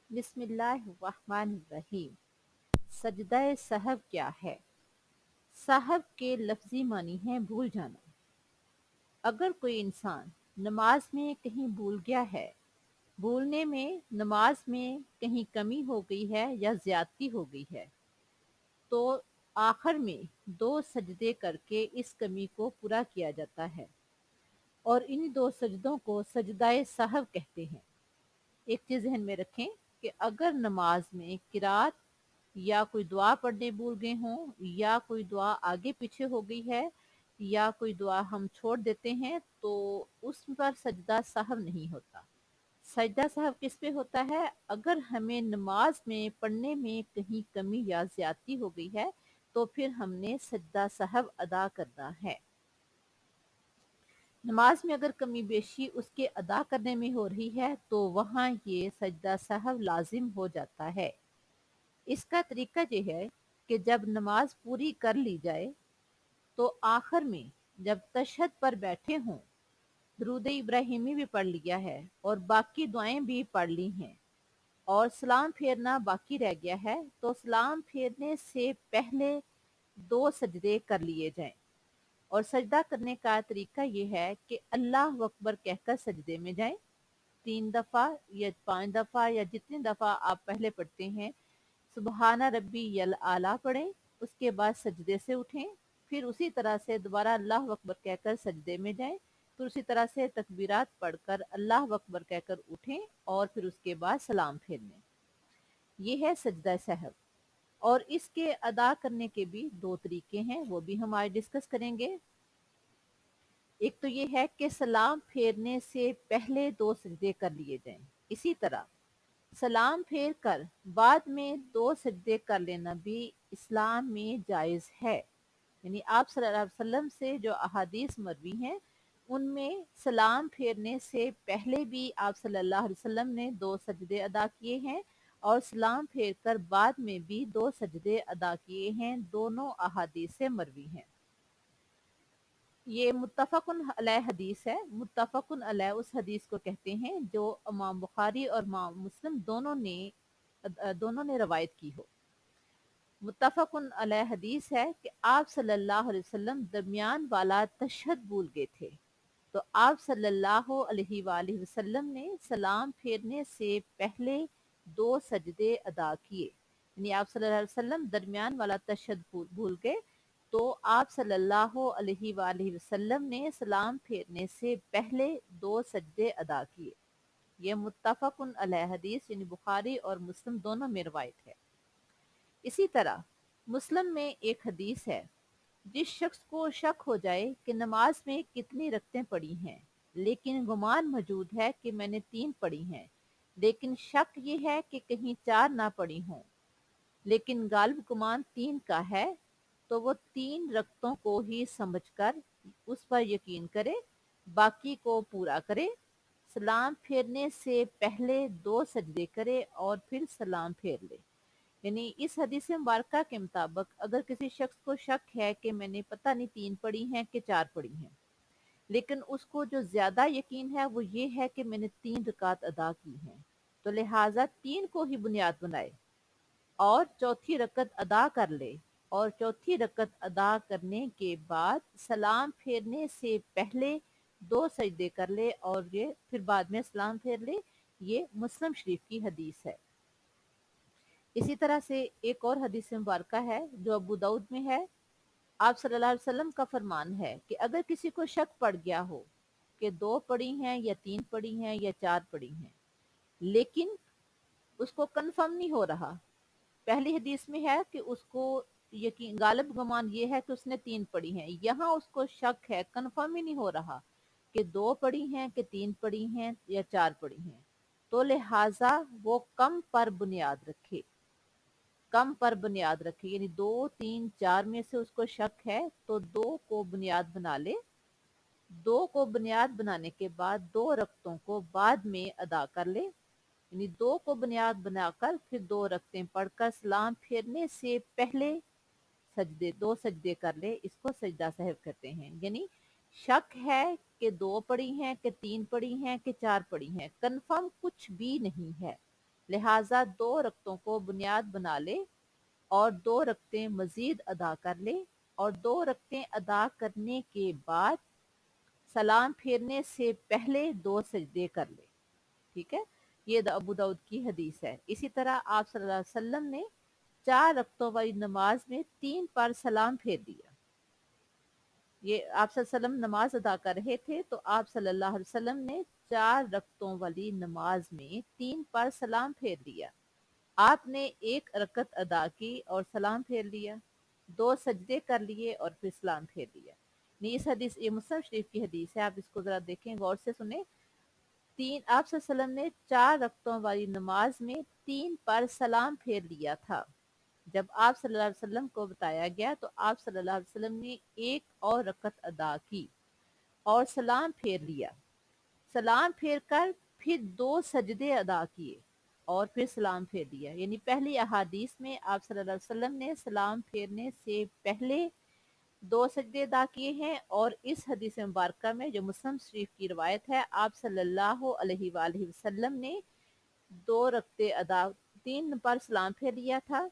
بسم اللہ الرحمن الرحیم۔ سجدہ سہو کیا ہے؟ سہو کے لفظی معنی ہے بھول جانا۔ اگر کوئی انسان نماز میں کہیں بھول گیا ہے، بھولنے میں نماز میں کہیں کمی ہو گئی ہے یا زیادتی ہو گئی ہے، تو آخر میں 2 سجدے کر کے اس کمی کو پورا کیا جاتا ہے، اور ان 2 سجدوں کو سجدہ سہو کہتے ہیں۔ ایک چیز ذہن میں رکھیں کہ اگر نماز میں قرات یا کوئی دعا پڑھنے بھول گئے ہوں، یا کوئی دعا آگے پیچھے ہو گئی ہے، یا کوئی دعا ہم چھوڑ دیتے ہیں، تو اس پر سجدہ سہو نہیں ہوتا۔ سجدہ سہو کس پہ ہوتا ہے؟ اگر ہمیں نماز میں پڑھنے میں کہیں کمی یا زیادتی ہو گئی ہے تو پھر ہم نے سجدہ سہو ادا کرنا ہے۔ نماز میں اگر کمی بیشی اس کے ادا کرنے میں ہو رہی ہے تو وہاں یہ سجدہ سہو لازم ہو جاتا ہے۔ اس کا طریقہ یہ ہے کہ جب نماز پوری کر لی جائے تو آخر میں جب تشہد پر بیٹھے ہوں، درود ابراہیمی بھی پڑھ لیا ہے اور باقی دعائیں بھی پڑھ لی ہیں، اور سلام پھیرنا باقی رہ گیا ہے، تو سلام پھیرنے سے پہلے 2 سجدے کر لیے جائیں۔ اور سجدہ کرنے کا طریقہ یہ ہے کہ اللہ اکبر کہہ کر سجدے میں جائیں، 3 دفعہ یا 5 دفعہ یا جتنی دفعہ آپ پہلے پڑھتے ہیں، سبحان ربی اعلیٰ پڑھیں، اس کے بعد سجدے سے اٹھیں، پھر اسی طرح سے دوبارہ اللہ اکبر کہہ کر سجدے میں جائیں، پھر اسی طرح سے تکبیرات پڑھ کر اللہ اکبر کہہ کر اٹھیں، اور پھر اس کے بعد سلام پھیر لیں۔ یہ ہے سجدہ سہو۔ اور اس کے ادا کرنے کے بھی 2 طریقے ہیں، وہ بھی ہم آج ڈسکس کریں گے۔ ایک تو یہ ہے کہ سلام پھیرنے سے پہلے 2 سجدے کر لیے جائیں۔ اسی طرح سلام پھیر کر بعد میں 2 سجدے کر لینا بھی اسلام میں جائز ہے۔ یعنی آپ صلی اللہ علیہ وسلم سے جو احادیث مروی ہیں ان میں سلام پھیرنے سے پہلے بھی آپ صلی اللہ علیہ وسلم نے 2 سجدے ادا کیے ہیں، اور سلام پھیر کر بعد میں بھی 2 سجدے ادا کیے ہیں، دونوں احادیث سے مروی ہیں۔ یہ متفقن علیہ حدیث ہے۔ متفقن علیہ اس حدیث کو کہتے ہیں جو امام بخاری اور امام مسلم دونوں نے روایت کی ہو۔ متفقن علیہ حدیث ہے کہ آپ صلی اللہ علیہ وسلم درمیان والا تشہد بھول گئے تھے، تو آپ صلی اللہ علیہ وآلہ وسلم نے سلام پھیرنے سے پہلے 2 سجدے ادا کیے۔ یعنی آپ صلی اللہ علیہ وسلم درمیان والا تشہد بھول گئے، تو آپ صلی اللہ علیہ وآلہ وسلم نے سلام پھیرنے سے پہلے 2 سجدے ادا کیے۔ یہ متفقن علیہ حدیث یعنی بخاری اور مسلم دونوں میں روایت ہے۔ اسی طرح مسلم میں ایک حدیث ہے، جس شخص کو شک ہو جائے کہ نماز میں کتنی رکعتیں پڑی ہیں، لیکن گمان موجود ہے کہ میں نے 3 پڑھی ہیں، لیکن شک یہ ہے کہ کہیں 4 نہ پڑھی ہوں، لیکن غالب گمان 3 کا ہے، تو وہ 3 رکعتوں کو ہی سمجھ کر اس پر یقین کرے، باقی کو پورا کرے، سلام پھیرنے سے پہلے 2 سجدے کرے اور پھر سلام پھیر لے۔ یعنی اس حدیث مبارکہ کے مطابق اگر کسی شخص کو شک ہے کہ میں نے پتہ نہیں 3 پڑھی ہیں کہ 4 پڑھی ہیں، لیکن اس کو جو زیادہ یقین ہے وہ یہ ہے کہ میں نے 3 رکعت ادا کی ہیں، تو لہٰذا 3 کو ہی بنیاد بنائے اور چوتھی رکعت ادا کر لے، اور چوتھی رکعت ادا کرنے کے بعد سلام پھیرنے سے پہلے 2 سجدے کر لے اور یہ پھر بعد میں سلام پھیر لے۔ یہ مسلم شریف کی حدیث ہے۔ اسی طرح سے ایک اور حدیث مبارکہ ہے جو ابو داؤد میں ہے۔ آپ صلی اللہ علیہ وسلم کا فرمان ہے کہ اگر کسی کو شک پڑ گیا ہو کہ 2 پڑھی ہیں یا 3 پڑھی ہیں یا 4 پڑھی ہیں، لیکن اس کو کنفرم نہیں ہو رہا، پہلی حدیث میں ہے کہ اس کو یقین غالب گمان یہ ہے کہ اس نے 3 پڑھی ہیں، یہاں اس کو شک ہے، کنفرم ہی نہیں ہو رہا کہ 2 پڑھی ہیں کہ 3 پڑھی ہیں یا 4 پڑھی ہیں، تو لہٰذا وہ کم پر بنیاد رکھے، کم پر بنیاد رکھے، یعنی 2 3 4 میں سے اس کو شک ہے تو 2 کو بنیاد بنا لے، 2 کو بنیاد بنانے کے بعد 2 رکعتوں کو بعد میں ادا کر لے، یعنی 2 کو بنیاد بنا کر پھر 2 رکعتیں پڑھ کر سلام پھیرنے سے پہلے 2 سجدے کر لے، اس کو سجدہ سہو کہتے ہیں۔ یعنی شک ہے کہ 2 پڑھی ہیں کہ 3 پڑھی ہیں کہ 4 پڑھی ہیں، کنفرم کچھ بھی نہیں ہے، لہٰذا 2 رکعتوں کو بنیاد بنا لے اور 2 رکعتیں مزید ادا کر لے اور 2 رکعتیں ادا کرنے کے بعد سلام پھیرنے سے پہلے 2 سجدے کر لے۔ ٹھیک ہے، یہ ابو داؤد کی حدیث ہے۔ اسی طرح آپ صلی اللہ علیہ وسلم نے 4 رکعتوں والی نماز میں 3 بار سلام پھیر دیا۔ یہ آپ صلی اللہ علیہ وسلم نماز ادا کر رہے تھے تو آپ صلی اللہ علیہ وسلم نے 4 رکعتوں والی نماز میں 3 بار سلام پھیر دیا۔ آپ نے 1 رکعت ادا کی اور سلام پھیر لیا، 2 سجدے کر لیے اور پھر سلام پھیر لیا۔ اس حدیث، یہ مسلم شریف کی حدیث ہے، آپ اس کو ذرا دیکھیں، غور سے سنیں۔ آپ صلی اللہ علیہ وسلم نے 4 رکعتوں والی نماز میں 3 بار سلام پھیر لیا تھا۔ جب آپ صلی اللہ علیہ وسلم کو بتایا گیا تو آپ صلی اللہ علیہ وسلم نے 1 اور رکعت ادا کی اور سلام پھیر لیا۔ سلام پھیر کر پھر 2 سجدے ادا کیے اور پھر سلام پھیر دیا۔ یعنی پہلی احادیث میں آپ صلی اللہ علیہ وسلم نے سلام پھیرنے سے پہلے 2 سجدے ادا کیے ہیں، اور اس حدیث مبارکہ میں جو مسلم شریف کی روایت ہے، آپ صلی اللہ علیہ وآلہ وسلم نے 2 رکعتیں ادا، 3 بار سلام پھیر لیا تھا،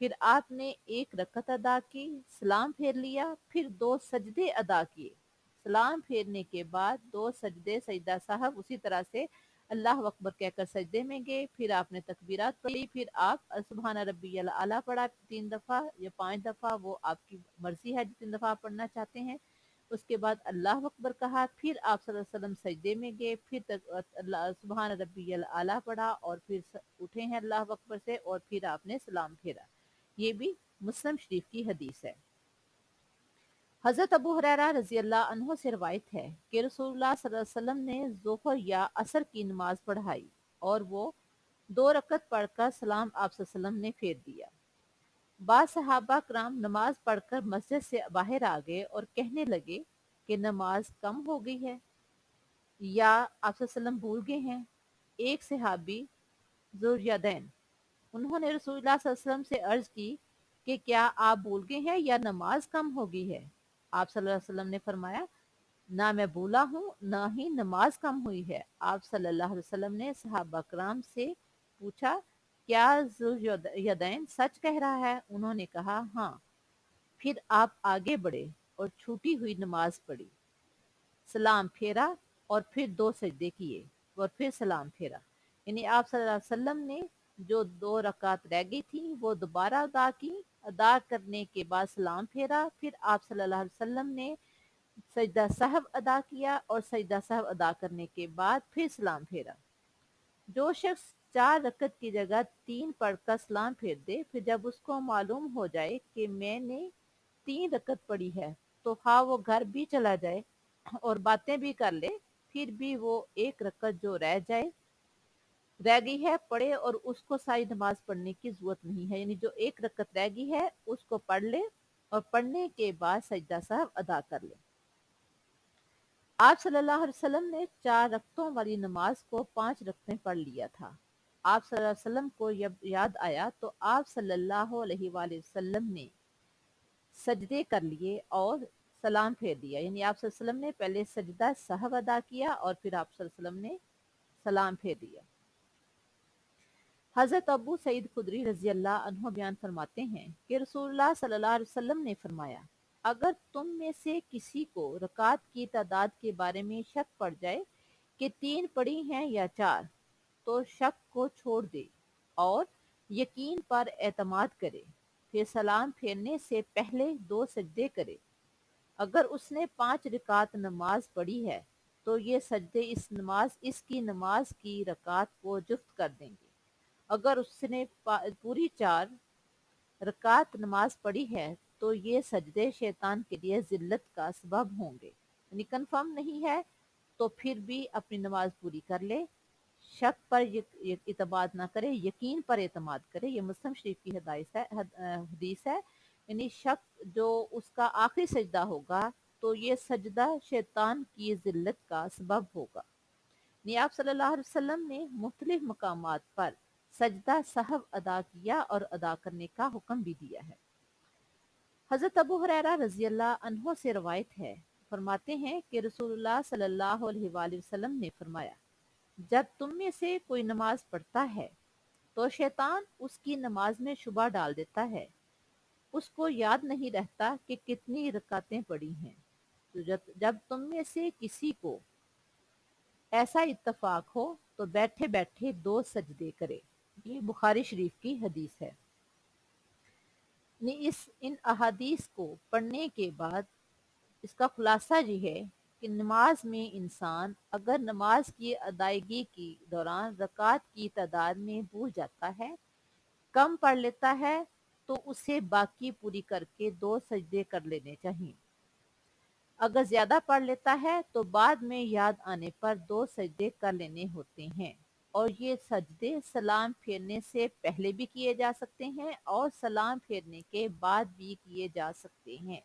پھر آپ نے 1 رکعت ادا کی، سلام پھیر لیا، پھر 2 سجدے ادا کیے، سلام پھیرنے کے بعد 2 سجدے، سجدہ صاحب اسی طرح سے اللہ اکبر کہہ کر سجدے میں گئے، پھر آپ نے تکبیرات پڑھی، پھر آپ سبحان ربی الاعلیٰ پڑھا 3 دفعہ یا 5 دفعہ، وہ آپ کی مرضی ہے جتنی دفعہ آپ پڑھنا چاہتے ہیں۔ اس کے بعد اللہ اکبر کہا، پھر آپ صلی اللہ علیہ وسلم سجدے میں گئے، پھر سبحان ربی الاعلیٰ پڑھا اور پھر اٹھے ہیں اللہ اکبر سے، اور پھر آپ نے سلام پھیرا۔ یہ بھی مسلم شریف کی حدیث ہے۔ حضرت ابو ہریرہ رضی اللہ عنہ سے روایت ہے کہ رسول اللہ صلی اللہ علیہ وسلم نے ظہر یا عصر کی نماز پڑھائی اور وہ 2 رکعت پڑھ کر سلام آپ صلی اللہ علیہ وسلم نے پھیر دیا۔ بعض صحابہ کرام نماز پڑھ کر مسجد سے باہر آ گئے اور کہنے لگے کہ نماز کم ہو گئی ہے یا آپ صلی اللہ علیہ وسلم بھول گئے ہیں۔ ایک صحابی ذوالیدین، انہوں نے رسول اللہ صلی اللہ علیہ وسلم سے عرض کی کہ کیا آپ بھول گئے ہیں یا نماز کم ہو گئی ہے؟ آپ صلی اللہ علیہ وسلم نے فرمایا، نہ میں بھولا ہوں نہ ہی نماز کم ہوئی ہے۔ آپ صلی اللہ علیہ وسلم نے صحابہ کرام سے پوچھا، کیا ذوالیدین سچ کہہ رہا ہے؟ انہوں نے کہا ہاں۔ پھر آپ آگے بڑھے اور چھوٹی ہوئی نماز پڑھی، سلام پھیرا اور پھر 2 سجدے کیے اور پھر سلام پھیرا۔ یعنی آپ صلی اللہ علیہ وسلم نے جو 2 رکعت رہ گئی تھی وہ دوبارہ ادا کی، ادا کرنے کے بعد سلام پھیرا، پھر آپ صلی اللہ علیہ وسلم نے سجدہ سہو ادا کیا اور سجدہ سہو ادا کرنے کے بعد پھر سلام پھیرا۔ جو شخص 4 رکعت کی جگہ 3 پڑھ کر سلام پھیر دے، پھر جب اس کو معلوم ہو جائے کہ میں نے 3 رکعت پڑھی ہے تو خواہ وہ گھر بھی چلا جائے اور باتیں بھی کر لے، پھر بھی وہ 1 رکعت جو رہ گئی ہے پڑھے، اور اس کو ساری نماز پڑھنے کی ضرورت نہیں ہے۔ یعنی جو 1 رکعت رہ گئی ہے اس کو پڑھ لے اور پڑھنے کے بعد سجدہ سہو ادا کر لے۔ آپ صلی اللہ علیہ وسلم نے 4 رکعتوں والی نماز کو 5 رکعتیں پڑھ لیا تھا۔ آپ صلی اللہ علیہ وسلم کو یاد آیا تو آپ صلی اللہ علیہ وآلہ وسلم نے سجدے کر لیے اور سلام پھیر دیا۔ یعنی آپ صلی اللہ علیہ وسلم نے پہلے سجدہ سہو ادا کیا اور پھر آپ صلی اللہ علیہ وسلم نے سلام پھیر دیا۔ حضرت ابو سعید خدری رضی اللہ عنہ بیان فرماتے ہیں کہ رسول اللہ صلی اللہ علیہ وسلم نے فرمایا، اگر تم میں سے کسی کو رکعات کی تعداد کے بارے میں شک پڑ جائے کہ 3 پڑھی ہیں یا 4، تو شک کو چھوڑ دے اور یقین پر اعتماد کرے، پھر سلام پھیرنے سے پہلے 2 سجدے کرے۔ اگر اس نے 5 رکعت نماز پڑھی ہے تو یہ سجدے اس کی نماز کی رکعت کو جفت کر دیں گے۔ اگر اس نے پوری 4 رکعت نماز پڑھی ہے تو یہ سجدے شیطان کے لیے ذلت کا سبب ہوں گے۔ یعنی کنفرم نہیں ہے تو پھر بھی اپنی نماز پوری کر لے، شک پر اعتماد نہ کرے، یقین پر اعتماد کرے۔ یہ مسلم شریف کی حدیث ہے۔ یعنی شک جو اس کا آخری سجدہ ہوگا تو یہ سجدہ شیطان کی ذلت کا سبب ہوگا۔ یعنی آپ صلی اللہ علیہ وسلم نے مختلف مقامات پر سجدہ سہو ادا کیا اور ادا کرنے کا حکم بھی دیا ہے۔ حضرت ابو ہریرہ رضی اللہ عنہ سے روایت ہے، فرماتے ہیں کہ رسول اللہ صلی اللہ علیہ وآلہ وسلم نے فرمایا، جب تم میں سے کوئی نماز پڑھتا ہے تو شیطان اس کی نماز میں شبہ ڈال دیتا ہے، اس کو یاد نہیں رہتا کہ کتنی رکعتیں پڑی ہیں۔ تو جب تم میں سے کسی کو ایسا اتفاق ہو تو بیٹھے بیٹھے 2 سجدے کرے۔ یہ بخاری شریف کی حدیث ہے۔ ان احادیث کو پڑھنے کے بعد اس کا خلاصہ یہ ہے کہ نماز میں انسان اگر نماز کی ادائیگی کی دوران رکعت کی تعداد میں بھول جاتا ہے، کم پڑھ لیتا ہے، تو اسے باقی پوری کر کے 2 سجدے کر لینے چاہیے۔ اگر زیادہ پڑھ لیتا ہے تو بعد میں یاد آنے پر 2 سجدے کر لینے ہوتے ہیں، اور یہ سجدے سلام پھیرنے سے پہلے بھی کیے جا سکتے ہیں اور سلام پھیرنے کے بعد بھی کیے جا سکتے ہیں۔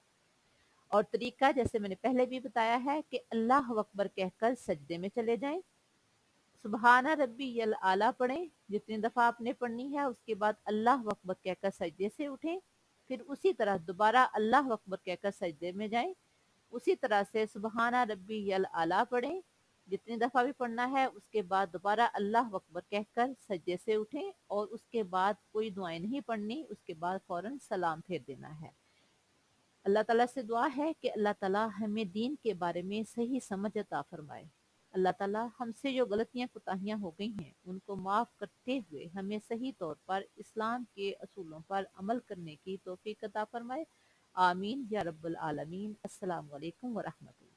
اور طریقہ جیسے میں نے پہلے بھی بتایا ہے کہ اللہ اکبر کہہ کر سجدے میں چلے جائیں، سبحان ربی الاعلیٰ پڑھیں جتنی دفعہ آپ نے پڑھنی ہے، اس کے بعد اللہ اکبر کہہ کر سجدے سے اٹھیں، پھر اسی طرح دوبارہ اللہ اکبر کہہ کر سجدے میں جائیں، اسی طرح سے سبحان ربی الاعلیٰ پڑھیں جتنی دفعہ بھی پڑھنا ہے، اس کے بعد دوبارہ اللہ اکبر کہہ کر سجدے سے اٹھیں، اور اس کے بعد کوئی دعائیں نہیں پڑھنی، اس کے بعد فوراً سلام پھیر دینا ہے۔ اللہ تعالیٰ سے دعا ہے کہ اللہ تعالیٰ ہمیں دین کے بارے میں صحیح سمجھ عطا فرمائے۔ اللہ تعالیٰ ہم سے جو غلطیاں کوتاہیاں ہو گئی ہیں ان کو معاف کرتے ہوئے ہمیں صحیح طور پر اسلام کے اصولوں پر عمل کرنے کی توفیق عطا فرمائے۔ آمین یا رب العالمین۔ السلام علیکم ورحمۃ اللہ۔